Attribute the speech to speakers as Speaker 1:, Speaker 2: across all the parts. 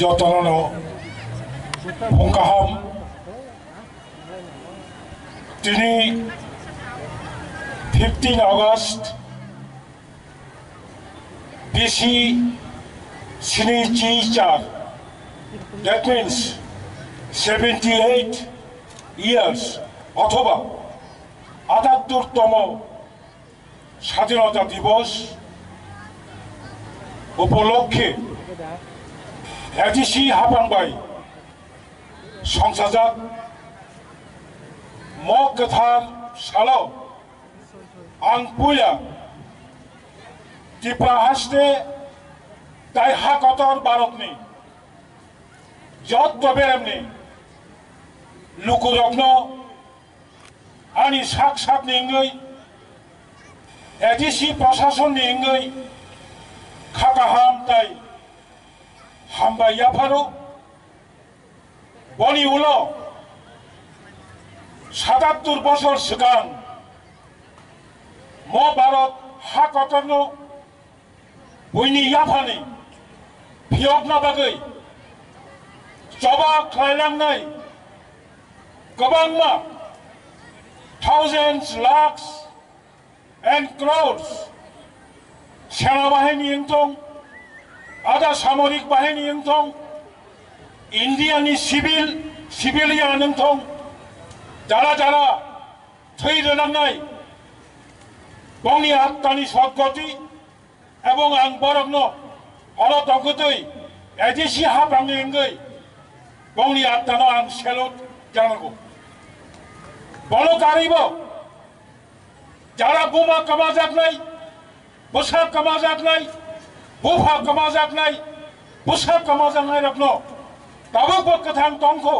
Speaker 1: যতননো ফংকাহাম তিনি 15 August BC Sinichichar, that means 78 years অথবা 78তম স্বাধীনতা দিবস উপলক্ষে এডিসি হাফাংবাই সংসাজাক मग गोथार सालाव आं पुया त्रिपुरा हास्ते दाय हाकतर भारतनि जत बेरामनि लुकुरग्न आंनि साक साकनि इंगै एडिसि प्रशासननि इंगै खाकाहाम दाय हामबाय याफारो बनि उलो 77 বছর सिगां म भारत हा कतरनो बयनि याफानि फियगना बागै जबा खालायलांनाय गोबांमा thousands lakhs and crores सेना बाहिनी इंथं आधा सामरिक बाहिनी इंथं इंडियानि सिविलियन इंथं যারা যারা থৈরনাंनाय বংনি আত্মানি সদ্গতি এবং আং বরগ্ন অলতগতৈ এডিসি হাফাংनि इंगै বংনি আত্মানো आं सेलुट জানাগো বলকারিবো যারা বোমা কামাজাকনাय বসা কামাজাকনাय বুফা কামাজাকনাय বসা কামাজাকनाय রগ্न दाबो गोथां दंखौ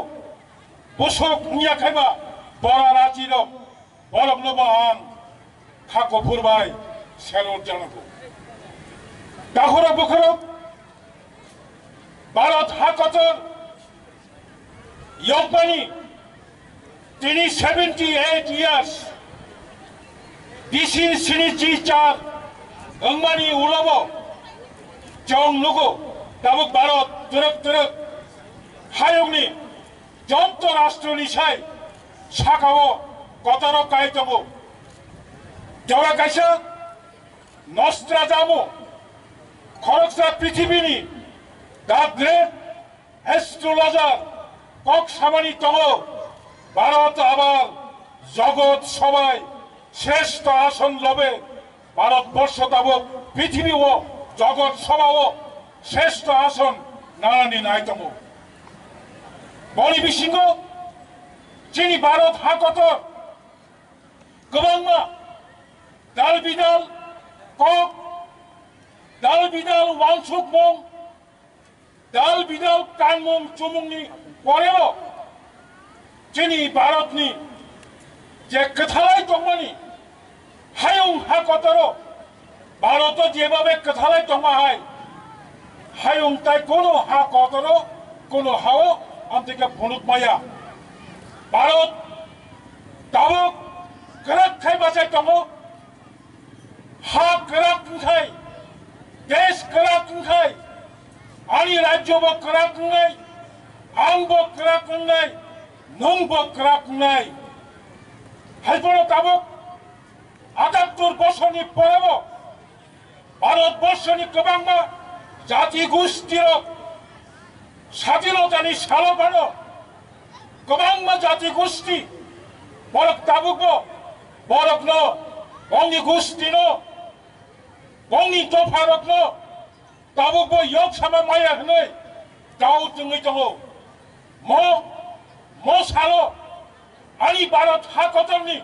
Speaker 1: बसक मुयाखायबा बरा राजिरो बरग्नबो आं खाखौ फुरबाय सेलुट जानांगौ दाखुरा बुखुरब भारत हाकतर यगमानि তিনি 78 years BC Sinichichar अंगमानि उलाबो जं नुगो दाबो भारत तुरक हायंनि যত রাষ্ট্রনি সাই শাখাও কতরক কাইতবো জরা কাইসা নস্ত্রা যাবো খরচা পৃথিবীনি দা গ্রেট অ্যাস্ট্রোলজার কক সামানি তহ ভারত আবার জগৎ সবাই শ্রেষ্ঠ আসন লবে ভারতবর্ষ তাবো পৃথিবী ও জগৎ সভাও শ্রেষ্ঠ আসন নানানি নাইতমো বনি বিশিঙ্গ যিনি ভারত হাকতর গোবাংমা দাল বিদাল কক দাল বিদাল ওয়াংসুক মং দাল বিদাল কানমং চুমুংনি পরেও যিনি ভারতনি যে কথালাই দংমানি হায়ং হাকতর ভারত যেভাবে কথালাই দংমা হাই হায়ং তাই কোনো হাকতর কোনো হাও आमतेका भनुक माया भारत दाबो गराक खाय बासाय दंगो हा गराक खुंखाय देश गराक खुंखाय आंनि राज्यबो गराक खुंनाय आंबो गराक खुंनाय नोंबो गराक खुंनाय हायफोराव दाबो 78 बोसोरनि परेबो भारतबर्षनि गोबांमा जाति गोष्ठीर স্বাধীনতাनि সালবানো गोबांमा जाति गोष्ठी बरक दाबुगो बरकनो गंनि गोष्ठीनो गंनि दफारकनो दाबुगो योग सामा माया हनै दाउ जोङै दङ म सालो आंनि भारत हाकतरनि